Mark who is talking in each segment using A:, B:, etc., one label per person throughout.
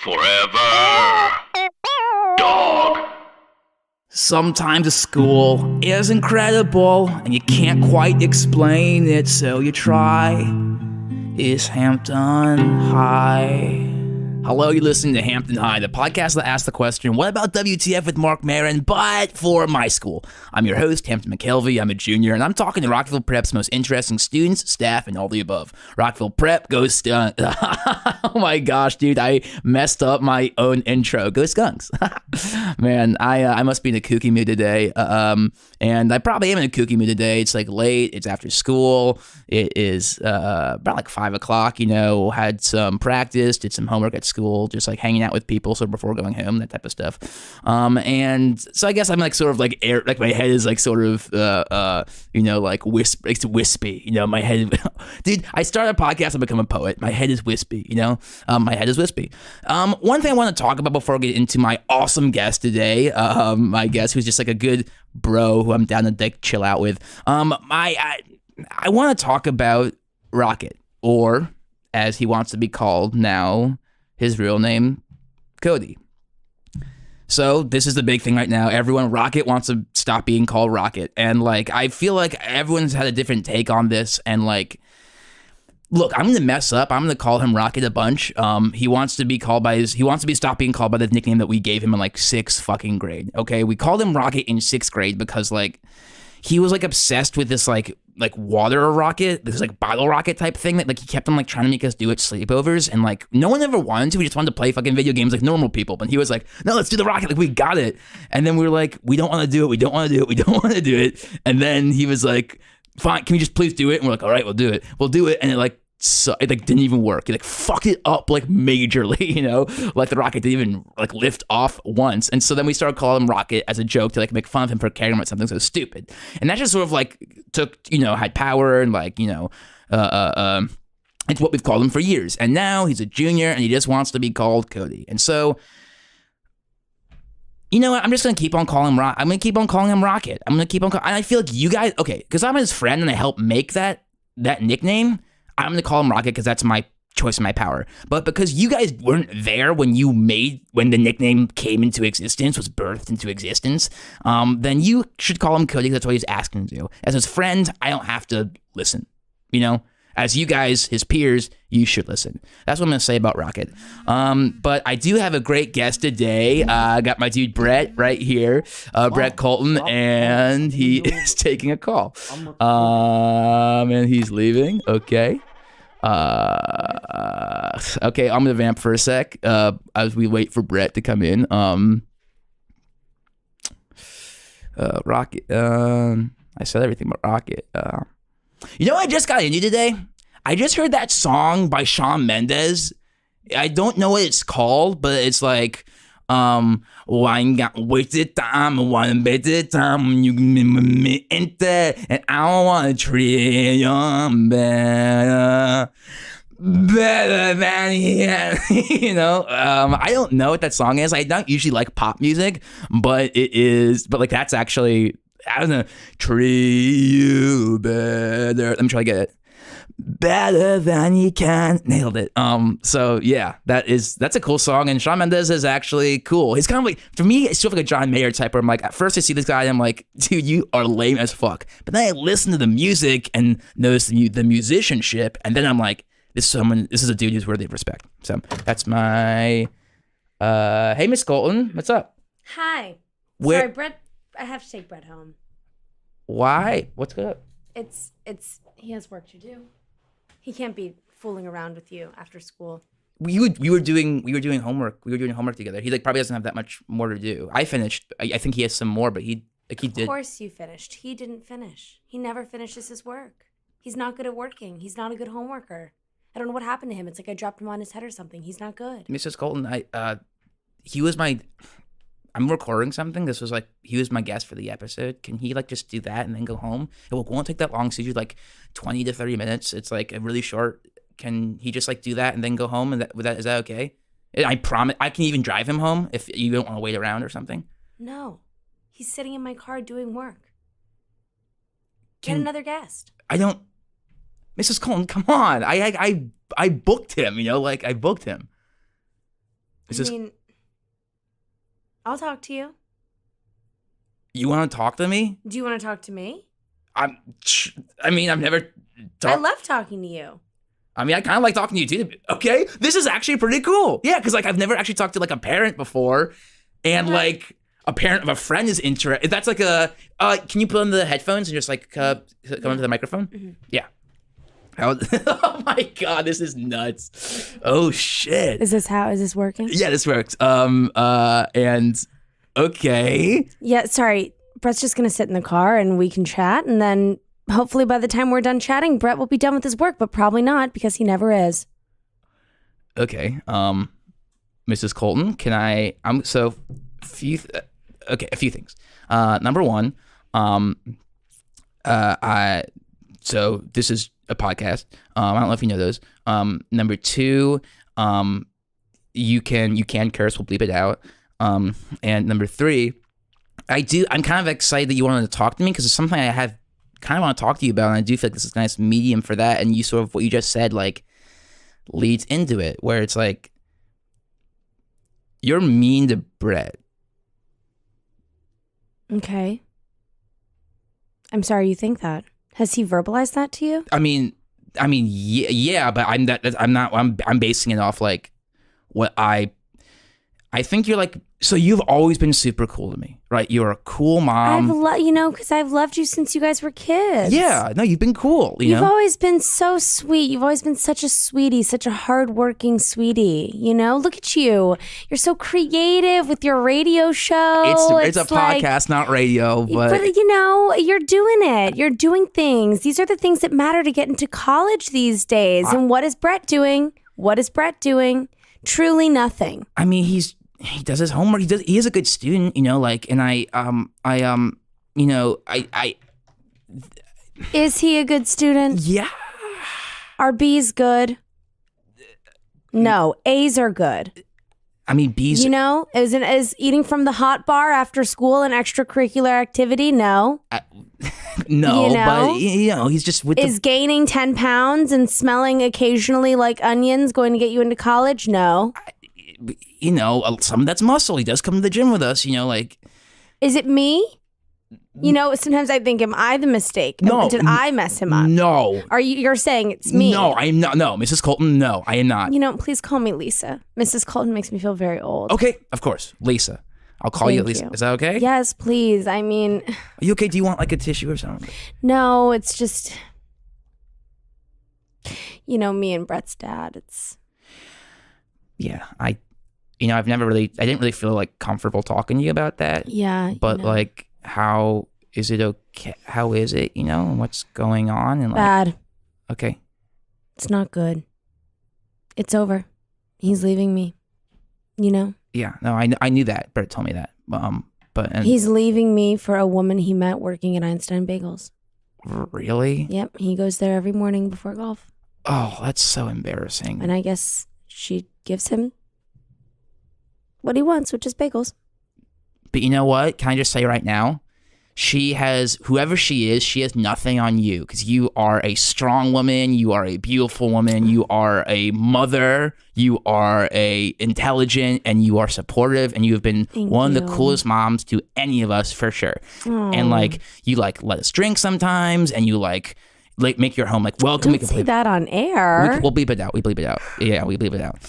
A: Forever. Dog.
B: Sometimes school is incredible and you can't quite explain it, so you try. Is Hampton High? Hello, you're listening to Hampton High, the podcast that asks the question, what about WTF with Mark Maron, but for my school? I'm your host, Hampton McKelvey. I'm a junior, and I'm talking to Rockville Prep's most interesting students, staff, and all the above. Rockville Prep, go oh my gosh, dude, I messed up my own intro. Go Skunks. Man, I must be in a kooky mood today, and I probably am in a kooky mood today. It's like late, it's after school, it is about like 5 o'clock, you know, had some practice, did some homework at school, just like hanging out with people sort of before going home, that type of stuff. And so I guess I'm like sort of like like my head is like sort of you know, like it's wispy, you know, my head. Dude, I started a podcast, I become a poet. My head is wispy, you know, my head is wispy. One thing I want to talk about before I get into my awesome guest today, my guest who's just like a good bro who I'm down to like chill out with. I want to talk about Rocket, or as he wants to be called now, his real name, Cody. So this is the big thing right now. Everyone, Rocket wants to stop being called Rocket. And like, I feel like everyone's had a different take on this. And like, look, I'm going to mess up. I'm going to call him Rocket a bunch. He wants to be stopped being called by the nickname that we gave him in like 6th fucking grade. Okay. We called him Rocket in 6th grade because like, he was like obsessed with this like water rocket, this like bottle rocket type thing that like he kept on like trying to make us do at sleepovers, and like no one ever wanted to. We just wanted to play fucking video games like normal people. But he was like, no, let's do the rocket, like we got it. And then we were like, we don't want to do it, we don't want to do it, we don't want to do it. And then he was like, fine, can we just please do it? And we're like, all right, we'll do it. And it like, so it like didn't even work. It like fucked it up like majorly, you know, like the rocket didn't even like lift off once. And so then we started calling him Rocket as a joke to like make fun of him for caring about something so stupid. And that just sort of like had power, and like, you know, it's what we've called him for years. And now he's a junior and he just wants to be called Cody. And so, you know what? I'm just going to keep on calling him I'm going to keep on calling him Rocket. I'm going to keep on and I feel like you guys, okay, because I'm his friend and I helped make that nickname, I'm going to call him Rocket because that's my choice and my power. But because you guys weren't there when the nickname came into existence, was birthed into existence, then you should call him Cody because that's what he's asking to do. As his friend, I don't have to listen, you know? As you guys, his peers, you should listen. That's what I'm going to say about Rocket. But I do have a great guest today. I got my dude Brett right here, Brett Colton, and he is taking a call. And he's leaving. Okay. Okay, I'm gonna vamp for a sec as we wait for Brett to come in. Rocket. I said everything but Rocket. You know what I just got into today? I just heard that song by Shawn Mendes. I don't know what it's called, but it's like one got wasted time, one better time, you me enter, and I don't want to treat you better than you know. I don't know what that song is. I don't usually like pop music, but like that's actually, I don't know, treat you better. Let me try to get it. Better than you can. Nailed it. So yeah, that's a cool song, and Shawn Mendes is actually cool. He's kind of like, for me, it's sort of like a John Mayer type where I'm like, at first I see this guy and I'm like, dude, you are lame as fuck. But then I listen to the music and notice the musicianship, and then I'm like, this is a dude who's worthy of respect. So that's my hey, Miss Colton, what's up?
C: Hi. Sorry, Brett, I have to take Brett home.
B: Why? What's good?
C: It's he has work to do. He can't be fooling around with you after school.
B: We were doing homework. We were doing homework together. He like probably doesn't have that much more to do. I finished. I think he has some more, but he did.
C: Of course you finished. He didn't finish. He never finishes his work. He's not good at working. He's not a good homeworker. I don't know what happened to him. It's like I dropped him on his head or something. He's not good.
B: Mrs. Colton, I'm recording something. This was like, he was my guest for the episode. Can he like just do that and then go home? It won't take that long. It's usually like 20 to 30 minutes. It's like a really short. Can he just like do that and then go home? And is that okay? I promise I can even drive him home if you don't want to wait around or something.
C: No, he's sitting in my car doing work. Get another guest.
B: I don't. Mrs. Colton, come on. I booked him. You know, like I booked him. Is this?
C: I'll talk to you.
B: You want to talk to me?
C: Do you want to talk to me?
B: I mean, I've never
C: I
B: talked.
C: love talking to you.
B: I mean, I kind of like talking to you too. Okay, this is actually pretty cool. Yeah, because like I've never actually talked to like a parent before, and like a parent of a friend is interested. That's like a. Can you put on the headphones and just like come into the microphone?
C: Mm-hmm.
B: Yeah. Oh my god, this is nuts. Oh shit.
C: Is this working?
B: Yeah, this works. And okay.
C: Yeah, sorry. Brett's just gonna sit in the car and we can chat, and then hopefully by the time we're done chatting, Brett will be done with his work, but probably not because he never is.
B: Okay. Mrs. Colton, can I? A few things. Number one, so this is a podcast. I don't know if you know those. Number two, you can curse. We'll bleep it out. And number three, I'm kind of excited that you wanted to talk to me because it's something I kind of want to talk to you about, and I do feel like this is a nice medium for that. And you sort of what you just said like leads into it, where it's like you're mean to Brett.
C: Okay. I'm sorry you think that. Has he verbalized that to you?
B: I mean, yeah, but I'm basing it off like what I think you're like. So you've always been super cool to me, right? You're a cool mom.
C: Because I've loved you since you guys were kids.
B: Yeah, no, you've been cool.
C: You've always been so sweet. You've always been such a sweetie, such a hardworking sweetie. Look at you. You're so creative with your radio show.
B: It's a podcast, not radio, but
C: you're doing it. You're doing things. These are the things that matter to get into college these days. And what is Brett doing? Truly nothing.
B: I mean, he does his homework. He is a good student, and
C: Is he a good student?
B: Yeah.
C: Are B's good? No, A's are good.
B: I mean, B's.
C: Is eating from the hot bar after school an extracurricular activity? No.
B: No, but he's just
C: Is gaining 10 pounds and smelling occasionally like onions going to get you into college? No.
B: Some of that's muscle. He does come to the gym with us,
C: Is it me? Sometimes I think, am I the mistake?
B: No.
C: Did I mess him up?
B: No.
C: You're saying it's me?
B: No, I am not. No, Mrs. Colton, no, I am not.
C: Please call me Lisa. Mrs. Colton makes me feel very old.
B: Okay, of course. Lisa. I'll call you Lisa. Is that okay?
C: Yes, please. I mean...
B: Are you okay? Do you want like a tissue or something?
C: No, it's just... me and Brett's dad, it's...
B: Yeah, I didn't really feel like comfortable talking to you about that.
C: Yeah.
B: But like, how is it okay? How is it, and what's going on? And
C: bad.
B: Okay.
C: It's not good. It's over. He's leaving me,
B: Yeah, no, I knew that. Brett told me that. But
C: he's leaving me for a woman he met working at Einstein Bagels.
B: Really?
C: Yep, he goes there every morning before golf.
B: Oh, that's so embarrassing.
C: And I guess she gives him what he wants, which is bagels.
B: But you know what? Can I just say right now? Whoever she is, she has nothing on you because you are a strong woman. You are a beautiful woman. You are a mother. You are intelligent and you are supportive. And you have been one of the coolest moms to any of us for sure.
C: Aww.
B: And you let us drink sometimes and you make your home welcome.
C: Don't say that on air.
B: We'll bleep it out. We bleep it out. Yeah, we bleep it out.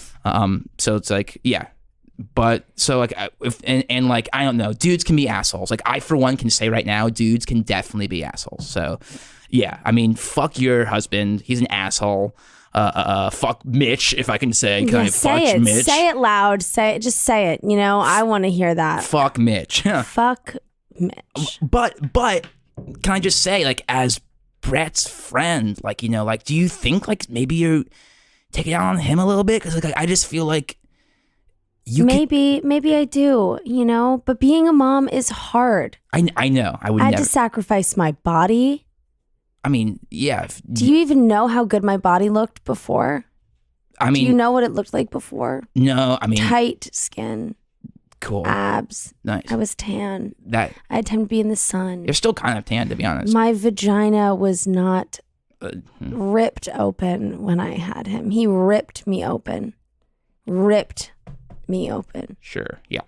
B: So it's yeah. But so I don't know, dudes can be assholes. I for one can say right now, dudes can definitely be assholes. So yeah, I mean, fuck your husband. He's an asshole. Fuck Mitch, if I can say.
C: Say it. Mitch? Say it loud. Just say it. I want to hear that.
B: Fuck Mitch.
C: Fuck Mitch.
B: But can I just say, as Brett's friend, do you think maybe you're taking it out on him a little bit? Because I just feel like.
C: Maybe I do, but being a mom is hard.
B: I know. I had
C: to sacrifice my body.
B: I mean, yeah.
C: Do you even know how good my body looked before? Do you know what it looked like before?
B: No, I mean.
C: Tight skin.
B: Cool.
C: Abs.
B: Nice.
C: I was tan.
B: I
C: had time to be in the sun.
B: You're still kind of tan, to be honest.
C: My vagina was not ripped open when I had him. He ripped me open. Ripped me open.
B: Sure. Yeah.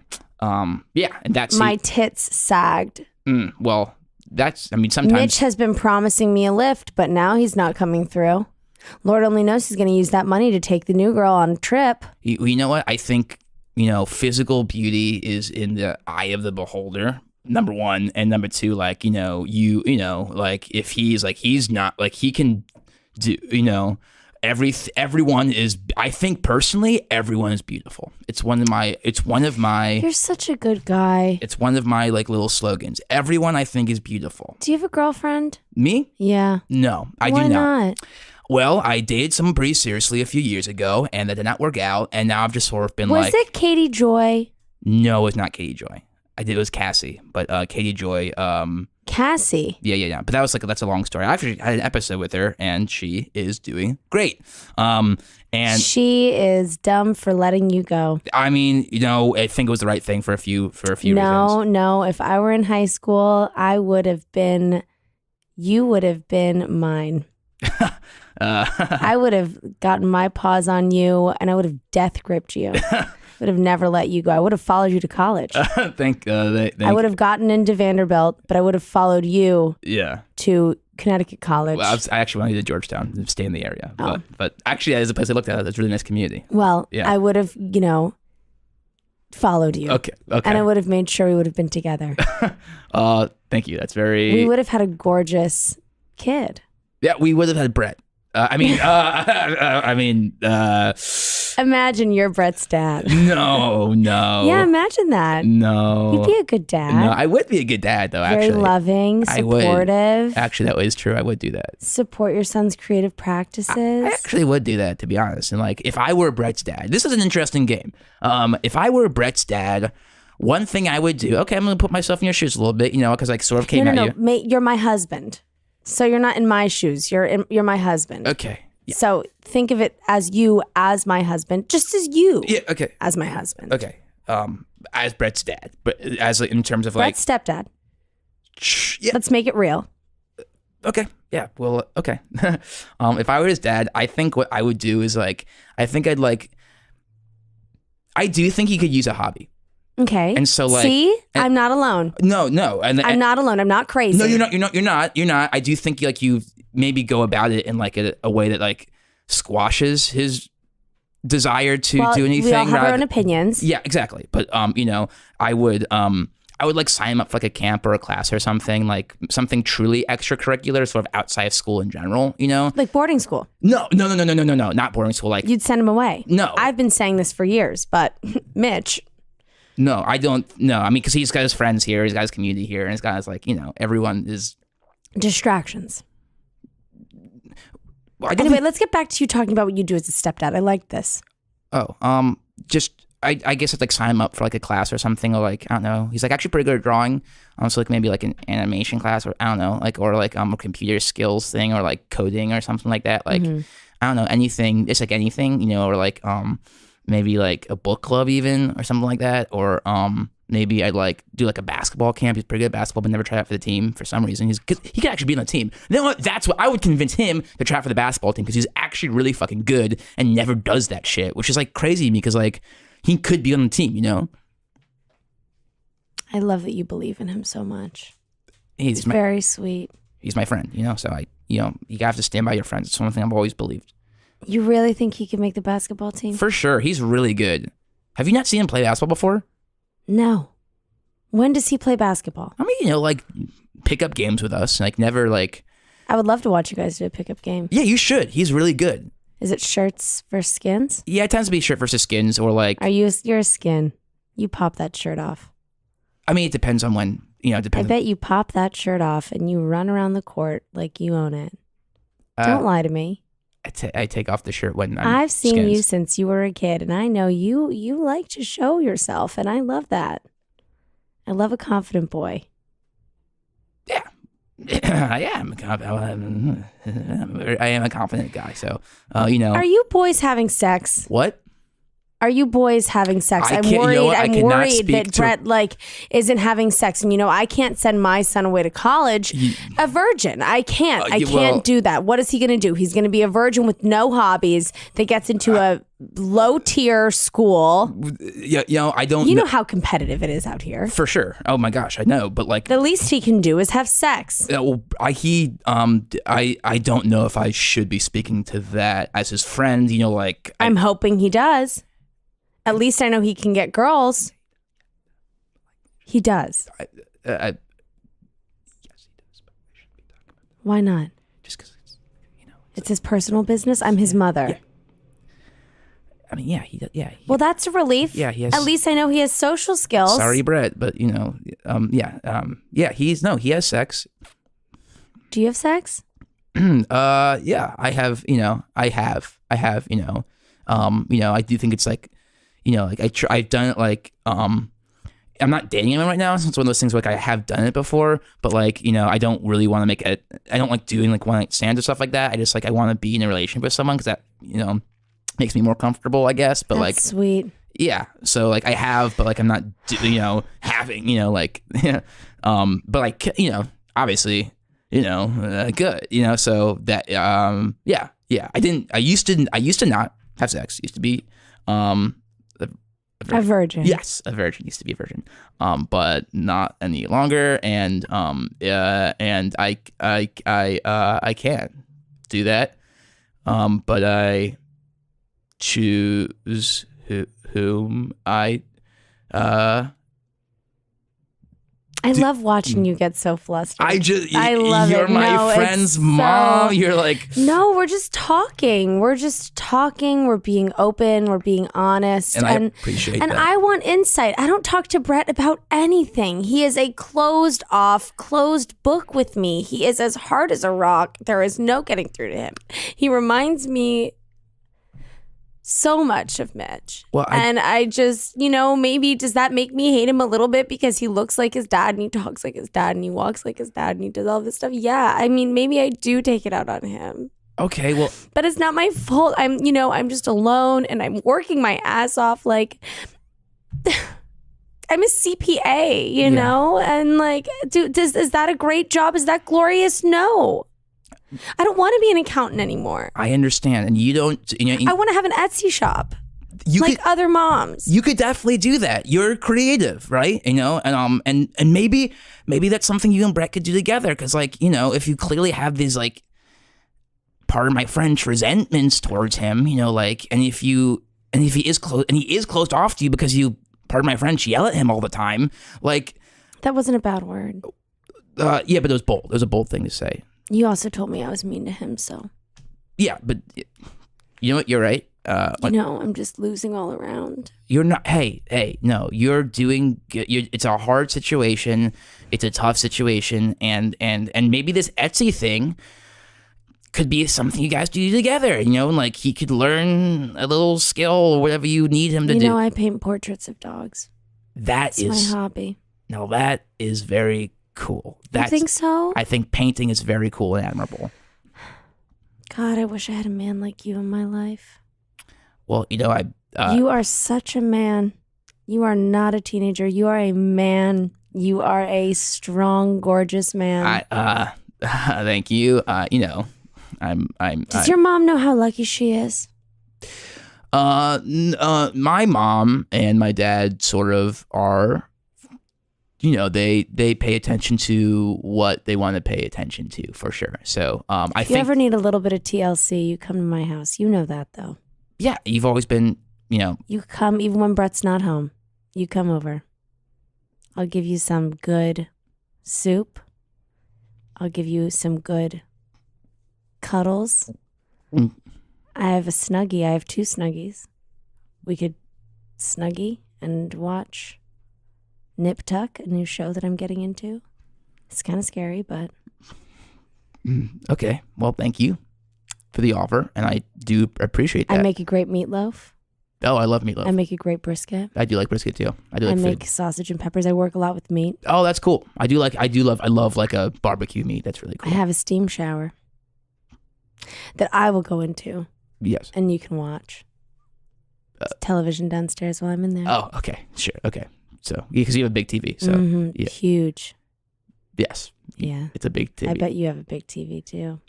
B: Yeah. And that's
C: My tits sagged.
B: well, that's, I mean, sometimes.
C: Mitch has been promising me a lift, but now he's not coming through. Lord only knows he's going to use that money to take the new girl on a trip.
B: You know what? I think, physical beauty is in the eye of the beholder. Number one, and number two, like, like if he's not, like, he can do, everyone is, I think personally, everyone is beautiful. It's one of my
C: You're such a good guy.
B: it's one of my like little slogans. Everyone I think is beautiful.
C: Do you have a girlfriend?
B: Me?
C: Yeah.
B: No, I
C: Why
B: do not.
C: not?
B: Well, I dated someone pretty seriously a few years ago, and that did not work out. And now I've just sort of been
C: Was it Katie Joy?
B: No, it's not Katie Joy. It was Cassie, but Katie Joy.
C: Cassie.
B: Yeah. But that's a long story. I actually had an episode with her, and she is doing great. And
C: She is dumb for letting you go.
B: I mean, I think it was the right thing for a few reasons.
C: No. If I were in high school, you would have been mine. I would have gotten my paws on you, and I would have death gripped you. Would have never let you go. I would have followed you to college. I would have gotten into Vanderbilt, but I would have followed you to Connecticut College.
B: Well, I actually wanted to Georgetown and stay in the area.
C: Oh.
B: But actually, as a place I looked at, it's a really nice community.
C: Well,
B: Yeah.
C: I would have, followed you.
B: Okay.
C: And I would have made sure we would have been together.
B: Thank you. That's very...
C: We would have had a gorgeous kid.
B: Yeah, we would have had Brett.
C: Imagine you're Brett's dad.
B: No.
C: Yeah, imagine that.
B: No.
C: You'd be a good dad.
B: No, I would be a good dad, though,
C: Very
B: actually.
C: loving,
B: I would.
C: supportive.
B: Actually, that is true. I would do that.
C: Support your son's creative practices.
B: I actually would do that, to be honest. And, like, if I were Brett's dad, this is an interesting game. If I were Brett's dad, one thing I would do, okay, I'm going to put myself in your shoes a little bit, because I sort of came at you.
C: Mate, you're my husband. So you're not in my shoes. You're my husband.
B: Okay. Yeah.
C: So think of it as you as my husband, just as you
B: Yeah, okay.
C: as my husband.
B: Okay. As Brett's dad, but as in terms of
C: Brett's stepdad.
B: yeah.
C: Let's make it real.
B: Okay. Yeah. Well, okay. If I were his dad, I think what I would do is I do think he could use a hobby.
C: Okay.
B: And so
C: see, I'm not alone.
B: No.
C: I'm not alone. I'm not crazy.
B: No, you're not. I do think you maybe go about it in a way that squashes his desire to do anything.
C: We all have our own opinions.
B: Yeah, exactly. But I would sign him up for a camp or a class or something, something truly extracurricular, sort of outside of school in general,
C: Like boarding school.
B: No, not boarding school.
C: You'd send him away.
B: No.
C: I've been saying this for years, but Mitch.
B: No, I don't. No, I mean, because he's got his friends here, he's got his community here, and he's got his everyone is
C: distractions. Anyway, let's get back to you talking about what you do as a stepdad. I like this.
B: Oh, just I guess I'd sign him up for a class or something, or I don't know. He's actually pretty good at drawing. So maybe an animation class, or I don't know, or a computer skills thing, or coding or something like that. I don't know, anything. It's anything, or maybe a book club even, or something like that, or maybe I'd do a basketball camp. He's pretty good at basketball, but never tried out for the team for some reason. He could actually be on the team. You know what? That's what I would convince him to try out for the basketball team, because he's actually really fucking good and never does that shit, which is crazy because he could be on the team.
C: I love that you believe in him so much.
B: He's
C: very sweet.
B: He's my friend, so you have to stand by your friends. It's one thing I've always believed.
C: You really think he can make the basketball team?
B: For sure. He's really good. Have you not seen him play basketball before?
C: No. When does he play basketball?
B: I mean, pick up games with us. Never
C: I would love to watch you guys do a pickup game.
B: Yeah, you should. He's really good.
C: Is it shirts versus skins?
B: Yeah, it tends to be shirt versus skins, or
C: you're a skin. You pop that shirt off.
B: I mean, it depends on when, it depends.
C: I bet you pop that shirt off and you run around the court like you own it. Don't lie to me.
B: I take off the shirt when
C: I've seen
B: skins.
C: you since you were a kid, and I know you like to show yourself, and I love that. I love a confident boy.
B: Yeah. I am a confident guy, so,
C: Are you boys having sex?
B: What?
C: Are you boys having sex?
B: I
C: I'm
B: can't- you
C: worried.
B: know what? I
C: I'm
B: cannot
C: worried
B: speak
C: that
B: to-
C: Brett like isn't having sex. And I can't send my son away to college a virgin. I can't. I can't do that. What is he going to do? He's going to be a virgin with no hobbies that gets into a low tier school.
B: Yeah, I don't.
C: You know how competitive it is out here.
B: For sure. Oh my gosh, I know. But like,
C: The least he can do is have sex.
B: I don't know if I should be speaking to that as his friend.
C: I'm hoping he does. At least I know he can get girls. He does.
B: Yes, he does. But I shouldn't be talking about that.
C: Why not?
B: Just because
C: It's his personal business. I'm his mother.
B: Yeah. I mean, yeah, he does. Yeah.
C: Well, that's a relief.
B: Yeah, he has.
C: At least I know he has social skills.
B: Sorry, Brett, but he has sex.
C: Do you have sex?
B: Yeah, I have. I have. I do think it's like, I've done it like, I'm not dating him right now, so it's one of those things like I have done it before, but I don't really want to make it. I don't like doing like one night stands or stuff like that. I just I want to be in a relationship with someone because that makes me more comfortable, I guess. But
C: That's sweet.
B: yeah. So I have, but I'm not having but obviously good so that yeah. I used to not have sex. Used to be
C: A virgin.
B: Yes, a virgin. Used to be a virgin, but not any longer. And I can do that, but I choose whom I
C: love watching you get so flustered.
B: I
C: love
B: you're
C: it.
B: my
C: No,
B: friend's
C: it's
B: mom.
C: so-
B: You're like,
C: No, we're just talking. We're being open. We're being honest.
B: and I appreciate
C: And
B: that.
C: I want insight. I don't talk to Brett about anything. He is a closed book with me. He is as hard as a rock. There is no getting through to him. He reminds me so much of Mitch.
B: Well,
C: and I just, maybe does that make me hate him a little bit because he looks like his dad and he talks like his dad and he walks like his dad and he does all this stuff? Yeah, I mean, maybe I do take it out on him.
B: Okay, well,
C: But it's not my fault. I'm just alone and I'm working my ass off. Like, I'm a CPA, know? And is that a great job? Is that glorious? No. I don't want to be an accountant anymore.
B: I understand, and you don't.
C: I want to have an Etsy shop.
B: You
C: like
B: could,
C: other moms.
B: You could definitely do that. You're creative, right? And maybe that's something you and Brett could do together. Because if you clearly have these pardon my French, resentments towards him, and if he is closed off to you because you, pardon my French, yell at him all the time,
C: that wasn't a bad word.
B: Yeah, but it was bold. It was a bold thing to say.
C: You also told me I was mean to him, so.
B: Yeah, but you know what? You're right.
C: I'm just losing all around.
B: You're not. Hey, no, you're doing good. It's a hard situation. It's a tough situation, and maybe this Etsy thing could be something you guys do together. He could learn a little skill or whatever you need him to do.
C: I paint portraits of dogs.
B: That's
C: my hobby.
B: Now that is very cool.
C: You think so?
B: I think painting is very cool and admirable.
C: God, I wish I had a man like you in my life.
B: Well,
C: you are such a man. You are not a teenager. You are a man. You are a strong, gorgeous man.
B: Thank you.
C: Does your mom know how lucky she is?
B: My mom and my dad sort of are. They pay attention to what they want to pay attention to, for sure. So
C: if you ever need a little bit of TLC, you come to my house. You know that, though.
B: Yeah, you've always been,
C: You come even when Brett's not home. You come over. I'll give you some good soup. I'll give you some good cuddles.
B: Mm.
C: I have a Snuggie. I have 2 Snuggies. We could Snuggie and watch Nip Tuck, a new show that I'm getting into. It's kind of scary, but...
B: Okay. Well, thank you for the offer, and I do appreciate that.
C: I make a great meatloaf.
B: Oh, I love meatloaf.
C: I make a great brisket.
B: I do like brisket too. I
C: I
B: food.
C: make sausage and peppers. I work a lot with meat.
B: Oh, that's cool. I love like a barbecue meat. That's really cool.
C: I have a steam shower that I will go into.
B: Yes.
C: And you can watch. television downstairs while I'm in there.
B: Oh, okay, sure, okay. So because you have a big TV, so yeah.
C: Huge.
B: Yes.
C: Yeah.
B: It's a big TV.
C: I bet you have a big TV too.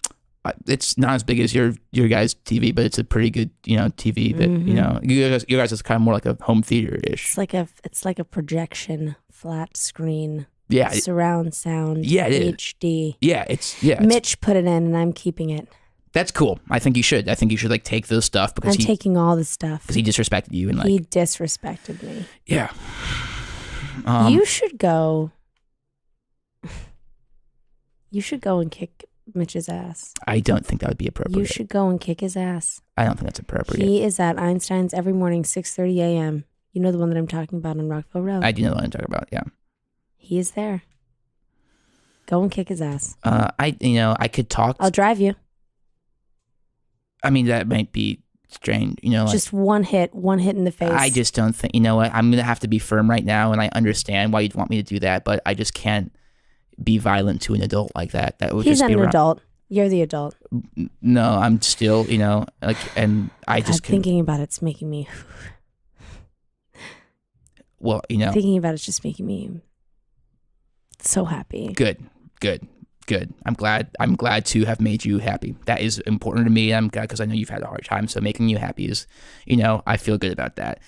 B: It's not as big as your guys' TV, but it's a pretty good, TV that, you guys is kind of more like a home theater-ish.
C: It's like a projection, flat screen.
B: Yeah.
C: Surround sound.
B: Yeah, it is.
C: HD.
B: Yeah, it's
C: Mitch put it in and I'm keeping it.
B: That's cool. I think you should. like take those stuff because
C: I'm taking all the stuff.
B: Because he disrespected you and
C: he disrespected me.
B: Yeah.
C: You should go. You should go and kick Mitch's ass.
B: I don't think that would be appropriate.
C: You should go and kick his ass.
B: I don't think that's appropriate.
C: He is at Einstein's every morning, 6:30 a.m. You know the one that I'm talking about on Rockville Road?
B: I do know the one I'm talking about, yeah.
C: He is there. Go and kick his ass.
B: I could talk.
C: I'll drive you.
B: I mean, that might be strange,
C: just one hit in the face.
B: I just don't think, what? I'm going to have to be firm right now, and I understand why you'd want me to do that, but I just can't be violent to an adult like that. That would
C: He's
B: just be
C: an adult. You're the adult.
B: No, I'm still, and I
C: God,
B: just
C: thinking about it's making me.
B: Well,
C: thinking about it's just making me so happy.
B: Good. I'm glad to have made you happy. That is important to me. I'm glad because I know you've had a hard time. So making you happy is, I feel good about that.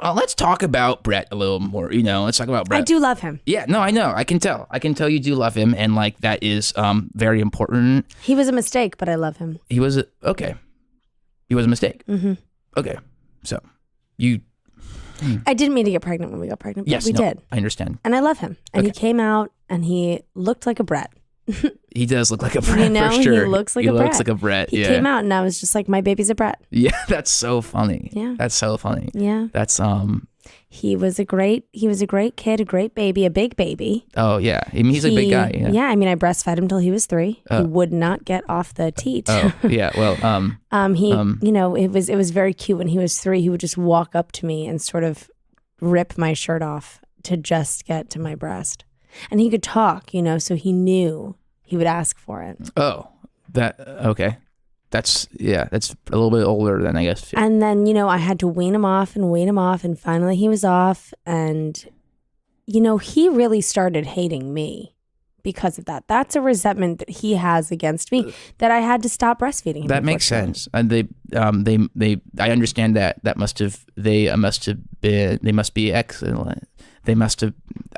B: Let's talk about Brett a little more. Let's talk about Brett.
C: I do love him.
B: Yeah, no, I know. I can tell you do love him, and that is very important.
C: He was a mistake, but I love him.
B: He was okay. He was a mistake.
C: Mm-hmm.
B: Okay, so you.
C: I didn't mean to get pregnant when we got pregnant, but
B: yes,
C: we did.
B: I understand.
C: And I love him. And he came out and he looked like a Brett.
B: He does look like a Brett, for sure.
C: He looks like a Brett.
B: He looks like a Brett,
C: He came out and I was just like, my baby's a Brett.
B: Yeah, that's so funny.
C: Yeah.
B: That's so funny.
C: Yeah.
B: That's,
C: He was a great kid, a great baby, a big baby.
B: Oh, yeah. I mean, he's a big guy. Yeah.
C: Yeah. I mean, I breastfed him till he was 3. He would not get off the teat.
B: Oh, yeah. Well,
C: it was very cute when he was 3. He would just walk up to me and sort of rip my shirt off to just get to my breast. And he could talk, so he knew he would ask for it.
B: Oh, okay. That's a little bit older than I guess.
C: And then, I had to wean him off, and finally he was off. And, he really started hating me because of that. That's a resentment that he has against me that I had to stop breastfeeding him.
B: That makes sense. And I understand that. They must be excellent.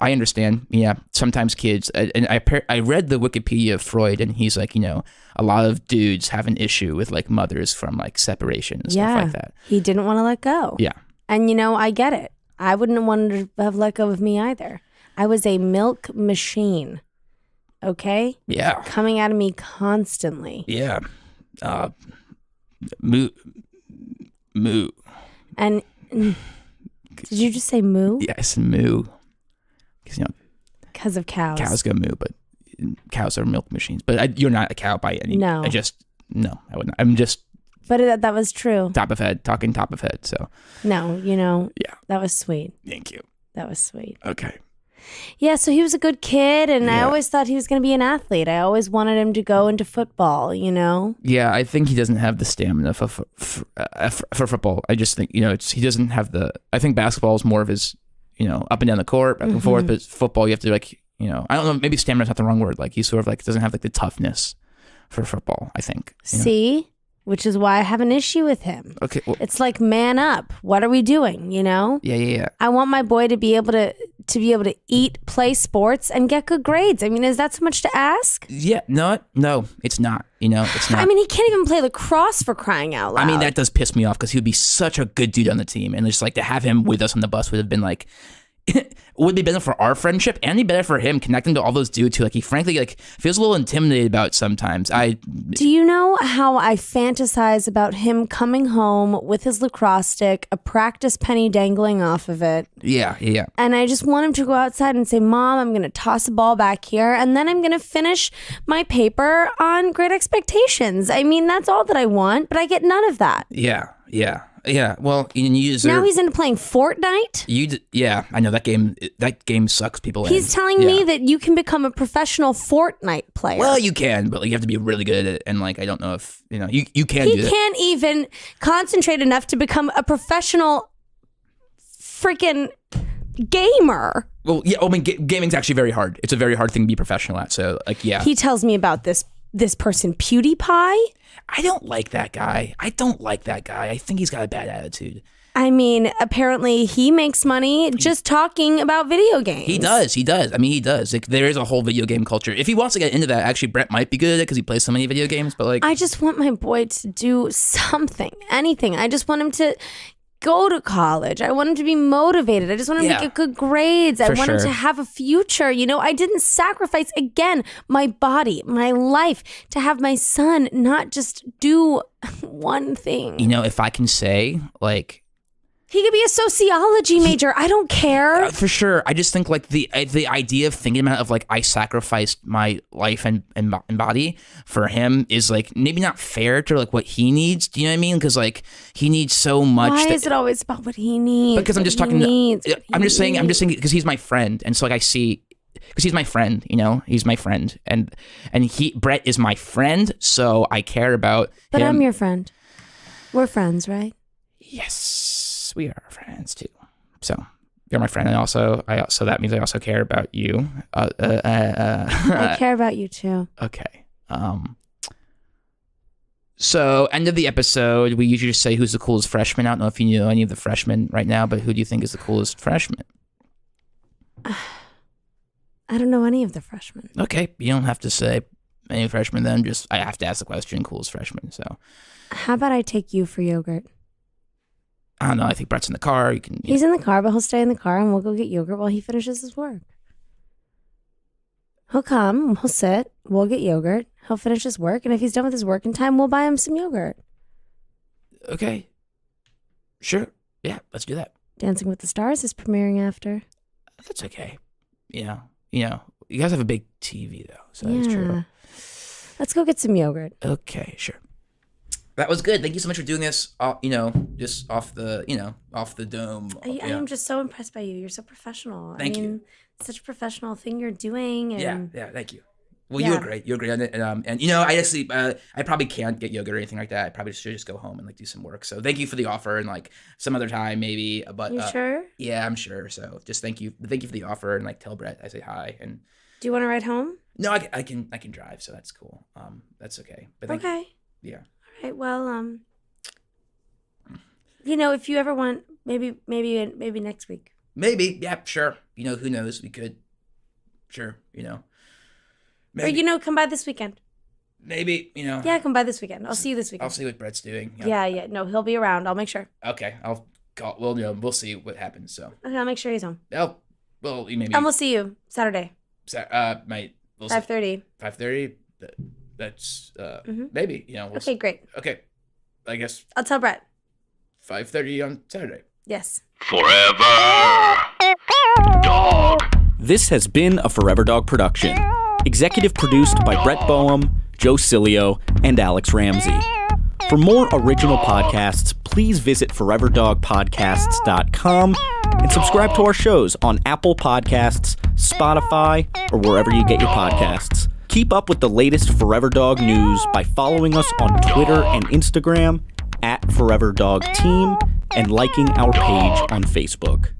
B: I understand. Yeah. Sometimes kids, and I read the Wikipedia of Freud, and he's like, a lot of dudes have an issue with mothers from separation and stuff like that.
C: He didn't want to let go.
B: Yeah.
C: And I get it. I wouldn't have wanted to have let go of me either. I was a milk machine. Okay?
B: Yeah.
C: Coming out of me constantly.
B: Yeah. Moo.
C: And did you just say moo?
B: Yes, moo.
C: Because of cows.
B: Cows go moo, but cows are milk machines. But you're not a cow by any.
C: No.
B: I wouldn't. I'm just.
C: But that was true.
B: Talking top of head. So.
C: No,
B: Yeah.
C: That was sweet.
B: Thank you.
C: That was sweet.
B: Okay.
C: Yeah, so he was a good kid, and I always thought he was going to be an athlete. I always wanted him to go into football,
B: Yeah, I think he doesn't have the stamina for football. I just think, he doesn't have the... I think basketball is more of his, up and down the court, back and forth, but football, you have to, I don't know, maybe stamina's not the wrong word. He sort of, doesn't have, the toughness for football, I think.
C: See? Which is why I have an issue with him.
B: Okay. Well,
C: it's like, man up. What are we doing,
B: Yeah. I
C: want my boy to be able to eat, play sports, and get good grades. I mean, is that so much to ask?
B: Yeah. No, it's not. It's not.
C: I mean, he can't even play lacrosse for crying out loud.
B: I mean, that does piss me off because he would be such a good dude on the team. And just to have him with us on the bus would have been would be better for our friendship and be better for him connecting to all those dudes who he frankly feels a little intimidated about sometimes.
C: Do you know how I fantasize about him coming home with his lacrosse stick, a practice penny dangling off of it?
B: Yeah.
C: And I just want him to go outside and say, Mom, I'm going to toss a ball back here, and then I'm going to finish my paper on Great Expectations. I mean, that's all that I want, but I get none of that.
B: Yeah. Yeah, well, you deserve.
C: Now he's into playing Fortnite.
B: Yeah, I know that game. That game sucks people in.
C: He's telling me that you can become a professional Fortnite player.
B: Well, you can, but like, you have to be really good at it, and like I don't know if you can.
C: He can't even concentrate enough to become a professional freaking gamer.
B: Well, yeah, I mean, gaming's actually very hard. It's a very hard thing to be professional at. So, like, yeah.
C: He tells me about this person, PewDiePie.
B: I don't like that guy. I think he's got a bad attitude.
C: I mean, apparently he makes money just talking about video games.
B: He does. I mean, he does. Like, there is a whole video game culture. If he wants to get into that, actually, Brett might be good at it because he plays so many video games. But like,
C: I just want my boy to do something, anything. I just want him to go to college. I want him to be motivated. I just want him to get good grades. I want him to have a future. I didn't sacrifice, again, my body, my life to have my son not just do one thing.
B: If I can say, like,
C: he could be a sociology major. I don't care.
B: For sure. I just think like the idea of thinking about it, of like I sacrificed my life and body for him is like maybe not fair to like what he needs. Do you know what I mean? Because like he needs so much.
C: Why is it always about what he needs?
B: Because I'm just talking. I'm just saying because he's my friend, and so like I see. Because he's my friend, he's my friend, and Brett is my friend, so I care about him.
C: But I'm your friend. We're friends, right?
B: Yes, we are friends too. So you're my friend, and also that means I also care about you.
C: I care about you too.
B: Okay. So end of the episode, we usually just say who's the coolest freshman. I don't know if you know any of the freshmen right now, but who do you think is the coolest freshman?
C: I don't know any of the freshmen.
B: Okay, you don't have to say any freshmen then. Just I have to ask the question, coolest freshman. So,
C: how about I take you for yogurt?
B: I don't know. I think Brett's in the car.
C: He's in the car, but he'll stay in the car, and we'll go get yogurt while he finishes his work. He'll come. He'll sit. We'll get yogurt. He'll finish his work, and if he's done with his work in time, we'll buy him some yogurt.
B: Okay. Sure. Yeah, let's do that.
C: Dancing with the Stars is premiering after.
B: That's okay. You guys have a big TV though, so that's true.
C: Let's go get some yogurt.
B: Okay, sure. That was good. Thank you so much for doing this. Just off the dome.
C: I am just so impressed by you. You're so professional.
B: Thank you.
C: Such a professional thing you're doing. And
B: yeah. Thank you. Well, you were great. You were great on it, and I actually, I probably can't get yogurt or anything like that. I probably should just go home and like do some work. So thank you for the offer, and like some other time maybe. But
C: you sure?
B: Yeah, I'm sure. So just thank you for the offer, and like tell Brett I say hi. And
C: do you want to ride home?
B: No, I can drive, so that's cool. That's okay. But
C: okay.
B: Yeah.
C: All right. Well, if you ever want, maybe next week.
B: Maybe. Yeah. Sure. Who knows? We could. Sure.
C: Maybe. Or, come by this weekend.
B: Maybe,
C: Yeah, come by this weekend. I'll see you this weekend.
B: I'll see what Brett's doing.
C: Yeah. No, he'll be around. I'll make sure.
B: Okay. I'll call. Well, we'll see what happens, so.
C: Okay, I'll make sure he's home.
B: Oh, well, maybe.
C: And we'll see you Saturday.
B: We'll
C: 5:30.
B: 5:30? That's, maybe, we'll
C: okay, great.
B: Okay. I guess.
C: I'll tell Brett.
B: 5:30 on Saturday.
C: Yes.
A: Forever Dog.
D: This has been a Forever Dog production. Executive produced by Brett Boehm, Joe Cilio, and Alex Ramsey. For more original podcasts, please visit foreverdogpodcasts.com and subscribe to our shows on Apple Podcasts, Spotify, or wherever you get your podcasts. Keep up with the latest Forever Dog news by following us on Twitter and Instagram @ForeverDogTeam and liking our page on Facebook.